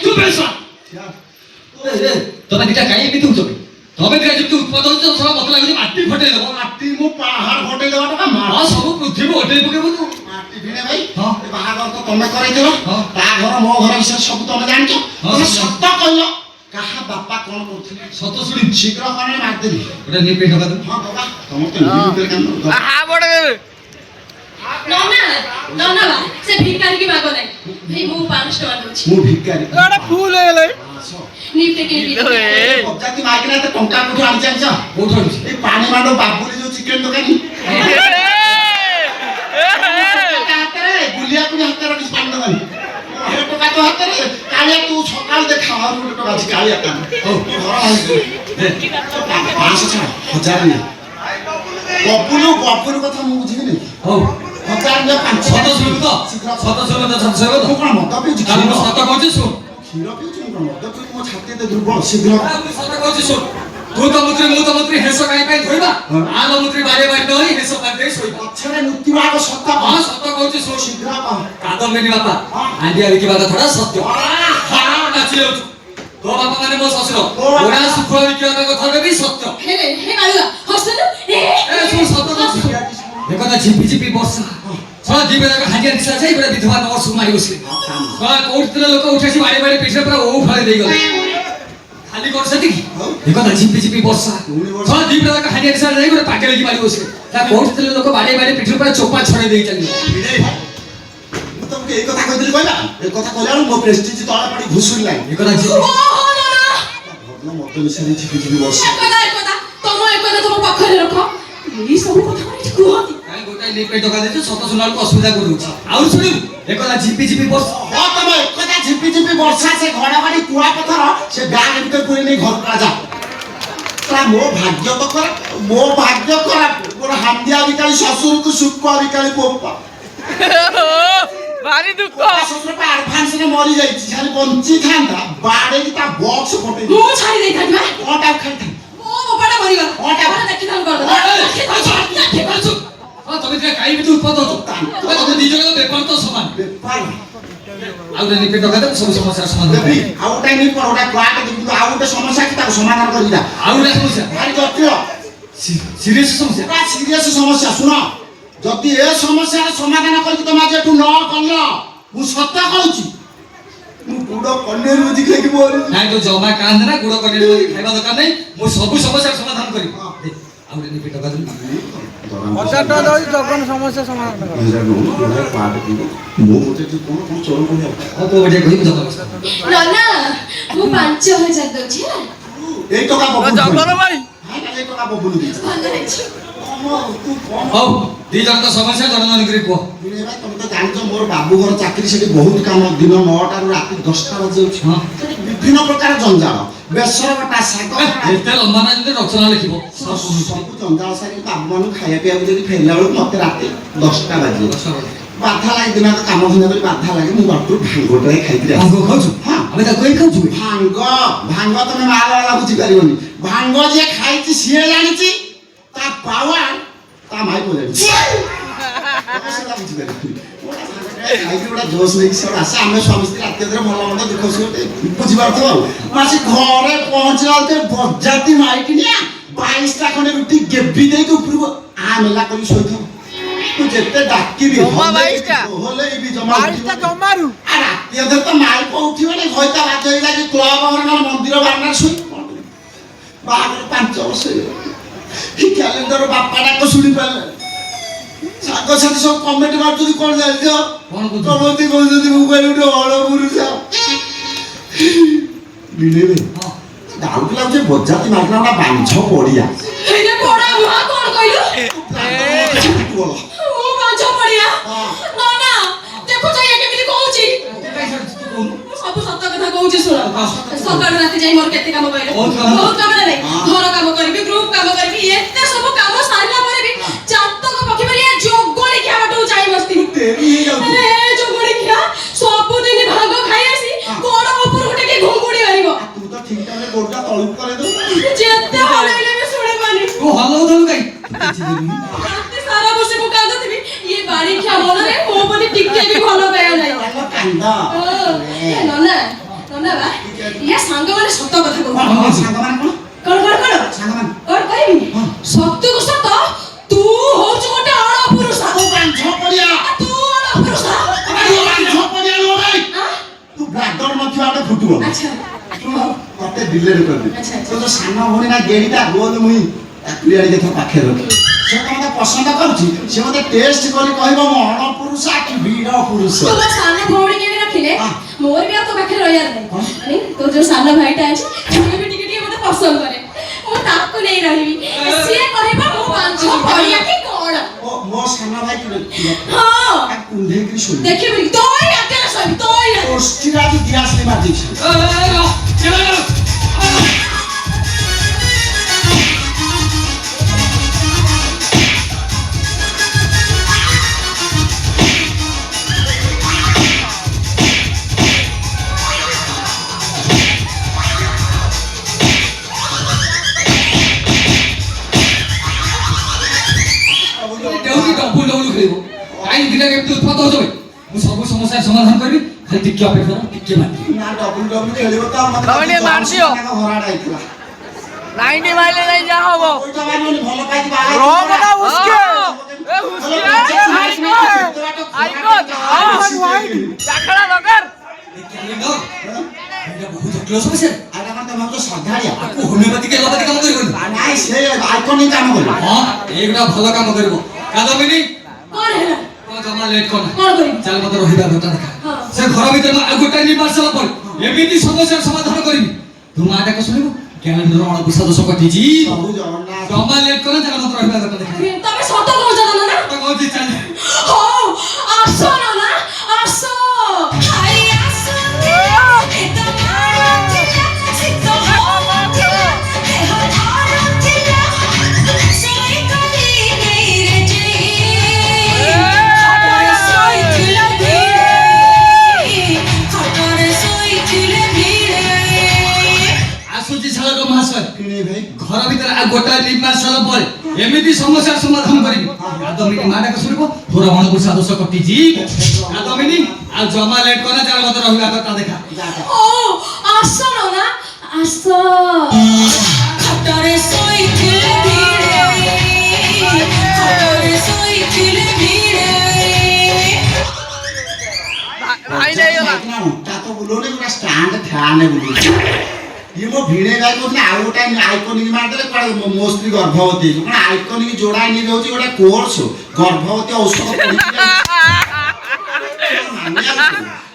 চুপ বেশা ତମେ ଦିଟା କାଇଁ ଏମିତି ହଉଛ ତମେ ଦିଟା ଯେମିତି ଉତ୍ପାଦ ହଉଛ ସବୁ ମତେ ଲାଗୁଛି ମାଟି ଫଟେଇ ଦେବ ମାଟି ମୁଁ ପାହାଡ଼ ଫଟେଇ ଦେବା ଟଙ୍କା ହଁ ସବୁ ପୃଥିବୀ ହଟେଇ ପକେଇବ ତୁ ମାଟି ଭିଣେ ଭାଇ ବାହାଘର ତ ତମେ କରେଇଥିଲ ତା ଘର ମୋ ଘର ବିଷୟରେ ସବୁ ତମେ ଜାଣିଛ ତମେ ସତ କହିଲ କାହା ବାପା କଣ କରୁଥିଲେ ସତ ଶୁଣି ଶୀଘ୍ର କଣ ମାରିଦେବି ଗୋଟେ ନିପେଇ ଟଙ୍କା ଦେବୁ ହଁ ବାବା ତମର ତ ନିଜ ଭିତରେ କାମ ନନା ସେ ଭିକାରୀ କି ମାଗ ନାହିଁ ଭାଇ ମୁଁ 5 ଟଙ୍କା ଦଉଛି ମୁଁ ଭିକାରୀ ଏଟା ଫୁଲ ହେଇଗଲେ ନିପଟେ କି ପଚାତି ମାଗିନା ତ ଟଙ୍କା କୋଠୁ ଆଣି ଜାଣିଛ କୋଉଠୁ ଆଣିଛି ଏଇ ପାଣି ମାଣ୍ଡ ବାବୁଲି ଯୋଉ ଚିକେନ ଦୋକାନୀ ହାତରେ ବୁଲିବାକୁ ବି ହାତରେ ରଖିଛି ପାଣି ଦୋକାନୀ ଟଙ୍କା ତ ହାତରେ କାଳିଆ ତୁ ସକାଳୁ ଦେଖା ଆଉ ଗୋଟେ ଟଙ୍କା ଅଛି କାଳିଆ କାମ ହଉ ଘର ଆଣିଛୁ 500 ଛାଡ଼ 1000 ନିଅ ବବୁଲୁ କଥା ମୁଁ ବୁଝିବିନି ହଉ 1000 ନିଅ 500 ସତ ଶୁଣିବୁ ତ ସତ ଶୁଣିବୁ ତ ସତ ଶୁଣିବୁ ମୁଁ କଣ ମଦ ପିଉଛି ତ ମୁଁ ସତ କହୁଛି ଶୁଣ କ୍ଷୀର ପିଉଛି ମୁଁ କଣ ମଦ ପିଉଛି ମୋ ଛାତି ଏତେ ଦୁର୍ବଳ ଶୀଘ୍ର ମୁଁ ସତ କହୁଛି ଶୁଣ ତୁ ତ ମୁତ୍ରୀ ହେସ କାଇଁ ପାଇଁ ଧୋଇବା ଆଗ ମୁତ୍ରୀ ବାରେ ବାରେ ନଇ ହେସ ପାରି ଦେଇ ଶୋଇବା ପଛରେ ନୁତିବା ଆଗ ସତ ହଁ ସତ କହୁଛି ଶୁଣ ଶୀଘ୍ର କହ କାଦମ୍ବିନୀ ବାପା ଆଣ୍ଡିଆ ବିକିବା କଥାଟା ସତ୍ୟ ନାଚି ଯାଉଛୁ ତୋ ବାପା ମାନେ ମୋ ଶ୍ୱଶୁର ଓରା ଶୁଖୁଆ ବିକିବା କଥାଟା ବି ସତ୍ୟ ହେ କାଳୁଆ ହସଲୁ ଏ ଶୁଣ ସତ କହୁଛି ଦେଖା ଝିପି ଝିପି ବର୍ଷା ସଳା ଦିବେଳା ହାଜିଆ ଦିଶା ଯାଇ ପୁରା ବିଧବା ନର୍ସ ମାରି ବସିଲେ ସଳା କୋଉଠି ଲୋକ ଉଠେସି ବାଡି ବାଡି ପିଠିରେ ପୁରା ଓ ଫାଳି ଦେଇଗଲେ ଖାଲି କଣ ସେତିକି ଦେଖା ଝିପି ଝିପି ବର୍ଷା ସଳା ଦିବେଳା ହାଜିଆ ଦିଶା ଯାଇ ପୁରା ପାଗେଳି ମାରି ବସିଲେ ତା କୋଉଠି ଲୋକ ବାଡି ବାଡି ପିଠିରେ ପୁରା ଚୋପା ଛଡେଇ ଦେଇ ଚାଲିଲେ ମୁଁ ତମକୁ ଏଇ କଥା କହିଥିଲି କହିଲା ଏ କଥା କହିଲା ମୋ ପ୍ରେଷ୍ଟିଜ ତଳେ ପଡି ଘୁଷୁରିଲାଣି ଏ କଥା ଭଗ୍ନ ମତ ମିଶାଇ ଝିପି ଝିପି ବର୍ଷା ଏକଥା ତମ ପାଖରେ ରଖ ଏଇ ସବୁ କଥା ମାନେ କୁହନ୍ତି କାଇଁ ଗୋଟାଏ ନିପେ ଟଙ୍କା ଦେଇଛୁ ସତ ଶୁଣିବାକୁ ଅସୁବିଧା କରୁଛି ଆଉ ଶୁଣିବୁ ଏ କଥା ଝିପି ଝିପି ବର୍ଷା ହଁ ତମେ ଏକଥା ଝିପି ଝିପି ବର୍ଷା ସେ ଘଡଘଡି କୁଆ ପଥର ସେ ବ୍ୟାଗ ଭିତରେ ପୁରେଇ ନେଇ ଘରକୁ ଆଜା ମୋ ଭାଗ୍ୟ ତ ଖରାପ ମୋର ହାଣ୍ଡିଆ ବିକାଳି ଶ୍ୱଶୁରକୁ ଶୁଖୁଆ ବିକାଳି ପୋପା ଭାରି ଦୁଃଖ ଶ୍ୱଶୁର ଆଡଭାନ୍ସ ରେ ମରି ଯାଇଛି ଖାଲି ବଞ୍ଚିଥାନ୍ତା ବାଡେଇକି ତା ବକ୍ସ ଫଟେଇ ମୁଁ ଛାଡ଼ି ଦେଇଥାନ୍ତି ବା କଣଟା ଖାଇଥାନ୍ତି ମୋ ବାପାଟା ମରିଗଲା କଣଟା ଦେଖିଥାନ୍ତି ତମେ କାଇଁ ଏମିତି ଉତ୍ପାଦ ହଉଛ ତମେ ଦି ଜଣ ବେପାର ତ ସମାନ ବେପାର ଆଉ ଗୋଟେ ନିପେ ଟଙ୍କା ଦେବୁ ସବୁ ସମସ୍ୟାର ସମାଧାନ ଦେବି ଆଉ ଗୋଟେ ନି ପର ଗୋଟେ କ୍ଲାଟ ଦେବି କିନ୍ତୁ ଆଉ ଗୋଟେ ସମସ୍ୟା କି ତାକୁ ସମାଧାନ କରିବି ଆଉ ଗୋଟେ ସମସ୍ୟା ଭାରି ଜଟିଳ ସିରିୟସ ସମସ୍ୟା ପୁରା ସିରିୟସ ସମସ୍ୟା ଶୁଣ ଯଦି ଏ ସମସ୍ୟାର ସମାଧାନ କରିକି ତମେ ଆଜି ଏଠୁ ନ କଲ ମୁଁ ସତ କହୁଛି ମୁଁ ଗୁଡ କନ୍ୟାରୁ ବୁଝି ଖାଇକି ମୋର ନାଇଁ ତ ଜମା କାନ୍ଦେ ନା ଗୁଡ କଣ୍ଢେଇ ଖାଇବା ଦରକାର ନାହିଁ ମୁଁ ସବୁ ସମସ୍ୟାର ସମାଧାନ କରିବି ଆଉ ଗୋଟେ ନିପେ ଟଙ୍କା ଦେବୁ 1000 ଟଙ୍କା ଦଉଛି ଜଗନ ସମସ୍ୟା ସମାଧାନ କର ମୁଁ ଗୋଟେ କଣ ଚୋର କହିବା ଆଉ ତୋ ବଢିଆ କହିବି ଜମା ନନା ମୁଁ 5000 ଦଉଛି ଏଇ ଟଙ୍କା ବବୁଲ ଜଗନ ଭାଇ ଏଇ ଟଙ୍କା ବବୁଲ ଦେଇଛି ଭଲ ହେଇଛି ହଉ ଦି ଜଣ ତ ସମସ୍ୟା ଜଣ ଜଣ କରି କୁହ ତମେ ତ ଜାଣିଛ ମୋର ବାବୁ ଘର ଚାକିରି ସେଠି ବହୁତ କାମ ଦିନ 9ଟାରୁ ରାତି 10ଟା ବାଜି ଯାଉଛି ସେଠି ବିଭିନ୍ନ ପ୍ରକାର ଜଞ୍ଜାଳ ବେସର ବଟା ଶାଗ ଏତେ ଲମ୍ବା ନା ଯଦି ରଚନା ଲେଖିବ ସବୁ ଜଞ୍ଜାଳ ସାରି ବାବୁ ମାନଙ୍କୁ ଖାଇବା ପିଇବାକୁ ଯଦି ଫେରିଲା ବେଳକୁ ମତେ ରାତି 10ଟା ବାଜିବ ବାଧା ଲାଗେ ଦିନ କାମ ଧନ୍ଦା କରି ବାଧା ଲାଗେ ମୁଁ ବାଟରୁ ଭାଙ୍ଗଟାଏ ଖାଇକି ଭାଙ୍ଗ ଖାଉଛୁ ଆମେ ତାକୁ କହି ଖାଉଛୁ ଭାଙ୍ଗ ତମେ ମାଳ ବାଲା ବୁଝିପାରିବନି ଭାଙ୍ଗ ଯିଏ ଖାଇଛି ସିଏ ଜାଣିଛି ତା ପାୱାର ତା ମାଇପ ଜାଣିଛି ସେଟା ବୁଝିପାରିବନି ଖାଇକି ଗୋଟେ ଜୋସ୍ ନେଇକି ସେ ଆସେ ଆମେ ସ୍ୱାମୀ ସ୍ତ୍ରୀ ରାତି ଅଧରେ ଭଲ ମନ୍ଦ ଦୁଃଖ ସୁଖ ବୁଝିପାରୁଥିବ ଆଉ ମୁଁ ଆସି ଘରେ ପହଞ୍ଚିଲା ବେଳକୁ ବଜାତି ମାଇକିନିଆ 22ଟା ଖଣ୍ଡେ ରୁଟି ଗେବି ଦେଇକି ଉପରକୁ ମେଲା କରି ଶୋଇଥିବ ତୁ ଯେତେ ଡାକିବି ହଲେଇବି ଜମା ଜମାରୁ ରାତି ଅଧରେ ତ ମାଇପ ଉଠିବନି ଘଇତା ବାଧ୍ୟ ହେଇଲା କି କ୍ଲବ ଘର ନହେଲେ ମନ୍ଦିର ବାରଣ୍ଡାରେ ଶୋଇ ବାହାଘର 5 ବର୍ଷ ହେଇଗଲା କ୍ୟାଲେଣ୍ଡର ବାପା ଡାକ ଶୁଣି ପାରିଲେ ସାଙ୍ଗସାଥି ସବୁ କମେଣ୍ଟ ମାରୁଛନ୍ତି କଣ ଜାଣିଛ କମନ୍ତି କହୁଛନ୍ତି ମୁଁ କହିଲି ଗୋଟେ ଅଳ ପୁରୁଷ ବିଲେଇବେ ଡାଉଟ ଲାଗୁଛି ବଜାତି ମାଗଣା ଗୋଟେ ବାଞ୍ଝ ପଡିଆ କଣ କହିଲୁ ମୁଁ ବାଞ୍ଝ ପଡିଆ ନନା ଦେଖୁଛ ଇଏ କେମିତି କହୁଛି ସବୁ ସତ କଥା କହୁଛି ଶୁଣ ସକାଳୁ ରାତି ଯାଇ ମୋର କେତେ କାମ କହିଲ ବହୁତ କାମ ନାହିଁ ଘର କାମ କରିବି ଗ୍ରୁପ କାମ କରିବି ଏତେ ସବୁ କାମ ସାରିଲା ପରେ ବି ଜାତକ ପକ୍ଷୀ ମାନେ ଯୋଗଳି ଖିଆ ବାଟକୁ ଯାଇ ବସିଥିଲି ଯୋଗଳି ଖିଆ ସବୁଦିନ ଭାଗ ଖାଇ ଆସି ଗୋଡ ଉପରକୁ ଟିକେ ଘୁଙ୍ଗୁଡି ମାରିବ ତୁ ତ ଠିକ ଟାଇମରେ ଗୋଡଟା ତଳକୁ କରେଇ ଦଉ ଯେତେ ହଲେଇଲେ ବି ଶୁଣିବନି ତୁ ହଲଉଥିଲୁ କାଇଁ ରାତି ସାରା ବସି ମୁଁ କାନ୍ଦୁଥିବି ଇଏ ବାଡି ଖିଆ ମନରେ ମୋ ପ୍ରତି ଟିକେ ବି ଭଲ ପାଇବା ନାହିଁ କାନ୍ଦ ନନା ନନା ଇଏ ସାଙ୍ଗମାନେ ସତ କଥା କହୁଛନ୍ତି। ସାଙ୍ଗମାନେ କଣ କଣ ସାଙ୍ଗମାନେ କହିବି ହଁ। ସତକୁ ସତ ତୁ ହଉଛୁ ଗୋଟେ ଅଣପୁରୁଷ। ତୁ ବାଞ୍ଝ ପଡ଼ିଆ ତୁ ଅଣପୁରୁଷ। ତୁ ବାଞ୍ଝ ପଡ଼ିଆ ନୁହଁ ଭାଇ ତୁ ବ୍ଲାଡର ନଥିବା ଗୋଟେ ଫୁଟବଲ ଆଚ୍ଛା ଶୁଣ ମତେ ବିଲେଟ କରିଦେ ଆଚ୍ଛା, ଆଚ୍ଛା। ତୋ ଯୋଉ ସାନ ଭଉଣୀ ନା ଗେଡ଼ିଟା ଗୋଲ ମୁହିଁ ତାକୁ ଆଣିକି ଥର ପାଖରେ ରଖ ସେ ତ ମତେ ପସନ୍ଦ କରୁଛି ସେ ମତେ ଟେଷ୍ଟ କରି କହିବ ମୁଁ ଅଣପୁରୁଷ କି ବୀର ପୁରୁଷ ତୁ ମୋ ସାନ ଭଉଣୀ କେମିତି ରଖିଲେ ହଁ। ମୋର ବି ଆଉ ତୋ ପାଖରେ ରହିବାର ନାହିଁ। ହଁ। ମାନେ ତୋର ଯୋଉ ସାନ ଭାଇଟା ଅଛି ସିଏ ବି ଟିକେ ଟିକେ ମତେ ପସନ୍ଦ କରେ। ମୁଁ ତାକୁ ନେଇ ରହିବି ସିଏ କହିବ ମୁଁ ବାଞ୍ଝ ପଡ଼ିଆ କି କଣ। ମୋ ସାନ ଭାଇ କି ହଁ କୁଣ୍ଢେଇକିରି ଶୋଇବ ଦେଖିବି ତୋରି ଆଗରେ ଶୋଇବି ତୋରି ଆଗରେ। କୋଷ୍ଠୀରେ ଆଜି ଗ୍ୟାସ ରେ ମାରିଦେଇଛି ଦେଉନି ଡବୁଲ ଡବୁଲ ଖେଳିବ କାହିଁ ଦିଟା କେମିତି ଉତ୍ପାତ ହଉଛ ଭାଇ ମୁଁ ସବୁ ସମସ୍ୟାର ସମାଧାନ କରିବି ଖାଲି ଟିକେ ଅପେକ୍ଷା କର ଟିକେ ମାରି ନା ଡବୁଲ ଡବୁଲ ଖେଳିବ ତ ମତେ ରମଣୀ ମାରିଦିଅ। ହରାଡା ହେଇଥିଲା 90 ମାଇଲେ ଯାଇ ଯାହା ହବ କୋଇଟା ମାରିବନି ଭଲ ପାଇକି ବାହା ରମ ନା ଉସ୍କେ ଏ ଉସ୍କେ ଆଇକନ ଚାଖଡ଼ା ଦରକାର ଏଇଟା ବହୁତ ଜଟିଳ ସମସ୍ୟା ଆଇଟା କଣ ତମେ ହଉଛ ଶ୍ରଦ୍ଧାଳିଆ ଆକୁ ହୋମିଓପାଥି ଏଲୋପାଥି କାମ କରିବନି ନାଇଁ ସେ ଆଇକନିକ କାମ କରିବ ହଁ ଏଇଗୁଡ଼ା ଭଲ କାମ କରିବ କାଦମ୍ବିନୀ କଣ ହେଲା ଜମା ଲେଟ୍ କର କଣ କରିବି ଚାଲ ମତେ ରହିବା ଘଟା ଦେଖା ହଁ। ସେ ଘର ଭିତରେ ଆଉ ଗୋଟାଏ ନିର୍ବାଚନ ପରେ ଏମିତି ସମସ୍ୟାର ସମାଧାନ କରିବି ତୁ ମା ଡାକ ଶୁଣିବୁ ଜ୍ଞାନର ଅଣପୁଷା ଦୋଷ କଟିଛି ପ୍ରଭୁ ଜଗନ୍ନାଥ ଜମା ଲେଟ୍ କର ଚାଲ ମତେ ରହିବା ଘଟା ଦେଖା ତମେ ସତ କହୁଛ ନା ତ କହୁଛି ଚାଲ ହଉ ଆସ ନା ଆସ ଆଇ ଆସ ଏତ ମାରଥିଲା ଶୀତ ହଉଥିଲା ଦେହ ଧାରୁଥିଲା ଶୋଇ କଲି ନେଇ ରେ ଖଟରେ ଶୋଇଥିଲେ ଭିଡ଼େ ଆସୁଛି ଶାଳକ ମହାଶୟ କିଣେ ଭାଇ ଘର ଭିତରେ ଆଉ ଗୋଟାଏ ନିର୍ବାଚନ ପରେ ଏମିତି ସମସ୍ୟାର ସମାଧାନ କରିବି କାଦମ୍ବିନୀ ମା ଡାକ ଶୁଣିବ ତୋର ଅଣପୁଷା ଦୋଷ କଟିଛି କାଦମ୍ବିନୀ ଆଉ ଜମା ଲେଟ୍ କର ଚାଲ ମତେ ରହିବା ଘଟା ଦେଖା ଓ ଆସ ନା ଆସ ଖଟରେ ଶୋଇଥିଲେ ଭିଡ଼େ ଖଟରେ ଶୋଇଥିଲେ ଭିଡ଼େ ଭାଇ ନେଇଗଲା ତା ତ ବୁଲଉନି ପୁରା ଷ୍ଟାଣ୍ଡ ଫ୍ୟାନ୍ ବୁଲଉଛି ଇଏ ମୋ ଭିଣେ ଗାଈ କହୁଥିଲେ ଆଉ ଗୋଟେ ଆଇକନିକ ମାରିଦେଲେ କୁଆଡେ ମୋ ସ୍ତ୍ରୀ ଗର୍ଭବତୀ ହେଇଯିବ କଣ ଆଇକନିକ ଯୋଡା ନେଇ ଯାଉଛି ଗୋଟେ କୋର୍ସ ଗର୍ଭବତୀ ଔଷଧ ପଡିଛି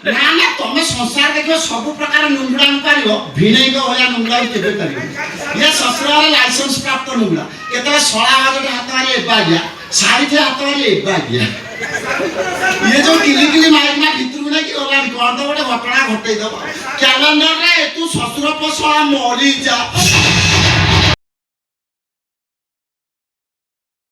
ନା ନା ତମେ ସଂସାର ଦେଖିବ ସବୁ ପ୍ରକାର ନୁଙ୍ଗୁଡା ପାରିବ ଭିଣେଇଙ୍କ ଭଳିଆ ନୁଙ୍ଗୁଡା କେବେ ପାରିବ ଇଏ ଶ୍ୱଶୁରର ଲାଇସେନ୍ସ ପ୍ରାପ୍ତ ନୁଙ୍ଗୁଡା କେତେବେଳେ ଶଳା ଭାଜଟେ ହାତ ମାରି ଏବାଗିଆ ଶାଢୀଟେ ହାତ ମାରି ଏବାଗିଆ ଇଏ ଯୋଉ କିଲି ମାଇକିନା ଭିତରକୁ ନେଇକି ଗଲାଣି କଣ ତ ଗୋଟେ ଘଟଣା ଘଟେଇ ଦବ କ୍ୟାଲେଣ୍ଡରରେ ତୁ ଶ୍ୱଶୁର ପୋଷଳା ମରିଯା